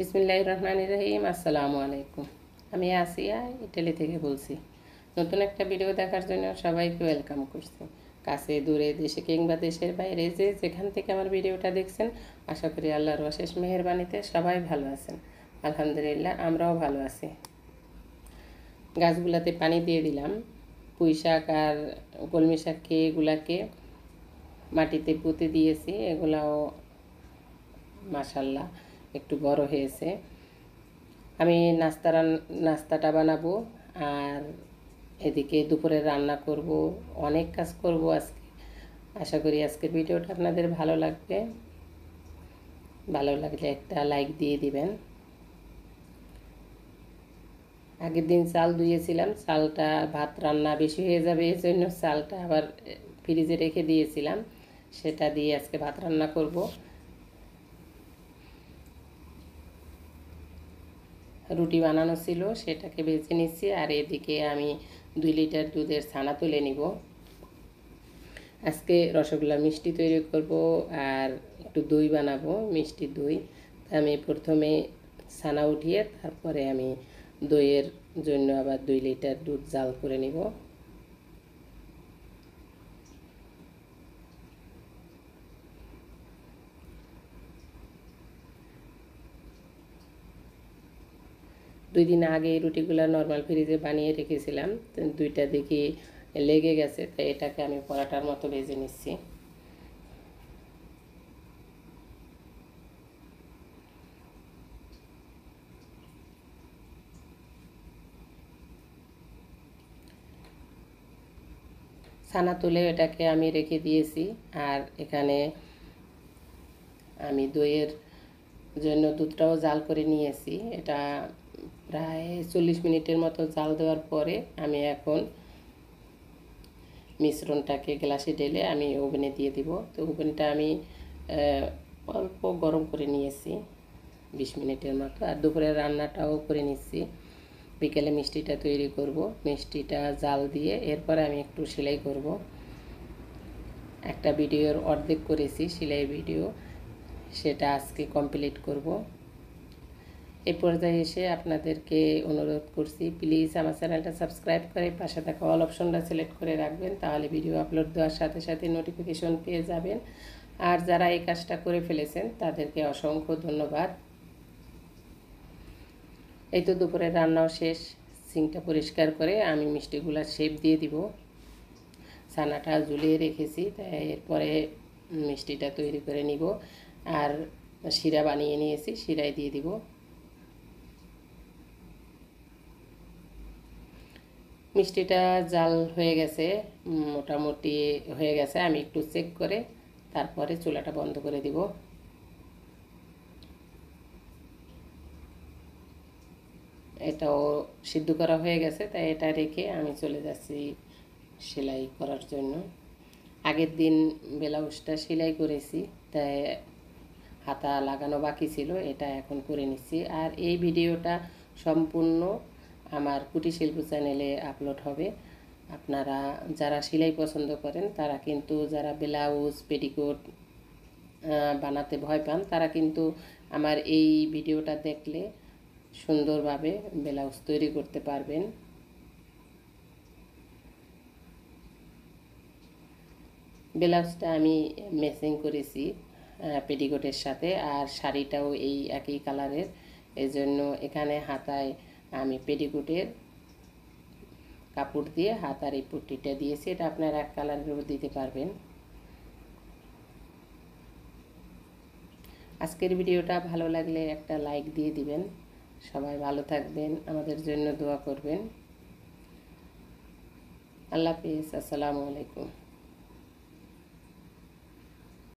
বিসমিল্লাহির রহমানির রহিম। আসসালামু আলাইকুম। আমি আসিয়া ইটালি থেকে বলছি। নতুন একটা ভিডিও দেখার জন্য সবাইকে ওয়েলকাম করছি। কাছে দূরে দেশে কিংবা দেশের বাইরে যে যেখান থেকে আমার ভিডিওটা দেখছেন, আশা করি আল্লাহর অশেষ মেহেরবানিতে সবাই ভালো আছেন। আলহামদুলিল্লাহ, আমরাও ভালো আছি। গাছগুলাতে পানি দিয়ে দিলাম। পুঁই শাক আর কলমি শাককে এগুলাকে মাটিতে পুঁতে দিয়েছি। এগুলাও মাশাল্লাহ একটু বড় হয়েছে। আমি নাস্তাটা বানাবো আর এদিকে দুপুরে রান্না করব। অনেক কাজ করব আজকে। আশা করি আজকের ভিডিওটা আপনাদের ভালো লাগবে। ভালো লাগলে একটা লাইক দিয়ে দিবেন। আগের দিন চাল ধুয়েছিলাম, চালটা ভাত রান্না বেশি হয়ে যাবে এই জন্য চালটা আবার ফ্রিজে রেখে দিয়েছিলাম। সেটা দিয়ে আজকে ভাত রান্না করব। রুটি বানানো ছিল, সেটাকে ভেজে নিচ্ছি। আর এদিকে আমি 2 লিটার দুধের ছানা তুলে নিব। আজকে রসগোল্লা মিষ্টি তৈরি করব আর একটু দই বানাবো, মিষ্টি দই। আমি প্রথমে ছানা উঠিয়ে তারপরে আমি দইয়ের জন্য আবার 2 লিটার দুধ জাল করে নিব। দুই দিন আগে এই রুটিগুলো নর্মাল ফ্রিজে বানিয়ে রেখেছিলাম, দুইটা দেখি লেগে গেছে, তাই এটাকে আমি পরাটার মতো ভেজে নিচ্ছি। ছানা তুলে এটাকে আমি রেখে দিয়েছি। আর এখানে আমি দইয়ের জন্য দুধটাও জাল করে নিয়েছি। এটা প্রায় 40 মিনিটের মতো জাল দেওয়ার পরে আমি এখন মিশ্রণটাকে গ্লাসে ঢেলে আমি ওভেনে দিয়ে দিব। তো ওভেনটা আমি অল্প গরম করে নিয়েছি 20 মিনিটের মতো। আর দুপুরের রান্নাটাও করে নিচ্ছি। বিকেলে মিষ্টিটা তৈরি করব। মিষ্টিটা জাল দিয়ে এরপরে আমি একটু সেলাই করব। একটা ভিডিওর অর্ধেক করেছি সেলাই ভিডিও, সেটা আজকে কমপ্লিট করব। এই পর্যায়ে এসে আপনাদেরকে অনুরোধ করছি, প্লিজ আমার চ্যানেলটা সাবস্ক্রাইব করে পাশে থাকা অল অপশনটা সিলেক্ট করে রাখবেন, তাহলে ভিডিও আপলোড দেওয়ার সাথে সাথে নোটিফিকেশন পেয়ে যাবেন। আর যারা এই কাজটা করে ফেলেছেন তাদেরকে অসংখ্য ধন্যবাদ। এই তো দুপুরের রান্নাও শেষ। সিঙ্কটা পরিষ্কার করে আমি মিষ্টিগুলো শেপ দিয়ে দিব। ছানাটা ঝুলিয়ে রেখেছি, তাই এরপরে মিষ্টিটা তৈরি করে নিব। আর শিরা বানিয়ে নিয়েছি, শিরায় দিয়ে দিব। মিষ্টিটা জাল হয়ে গেছে, মোটামুটি হয়ে গেছে। আমি একটু চেক করে তারপরে চুলাটা বন্ধ করে দিব। এটাও সিদ্ধ করা হয়ে গেছে, তাই এটা রেখে আমি চলে যাচ্ছি সেলাই করার জন্য। আগের দিন ব্লাউজটা সেলাই করেছি, তাই হাতা লাগানো বাকি ছিল, এটা এখন করে নিচ্ছি। আর এই ভিডিওটা সম্পূর্ণ আমার কুটির শিল্প চ্যানেলে আপলোড হবে। আপনারা যারা সেলাই পছন্দ করেন তারা কিন্তু, যারা ব্লাউজ পেটিকোট বানাতে ভয় পান, তারা কিন্তু আমার এই ভিডিওটা দেখলে সুন্দরভাবে ব্লাউজ তৈরি করতে পারবেন। ব্লাউজটা আমি ম্যাচিং করেছি পেটিকোটের সাথে, আর শাড়িটাও এই একই কালারের। এই জন্য এখানে হাতায় আমি পেটিকোটের কাপড় দিয়ে হাতার এই পট্টিটা দিয়েছি। এটা আপনারা এক কালারেরও দিতে পারবেন। আজকের ভিডিওটা ভালো লাগলে একটা লাইক দিয়ে দিবেন। সবাই ভালো থাকবেন, আমাদের জন্য দোয়া করবেন। আল্লাহ হাফেজ। আসসালামু আলাইকুম।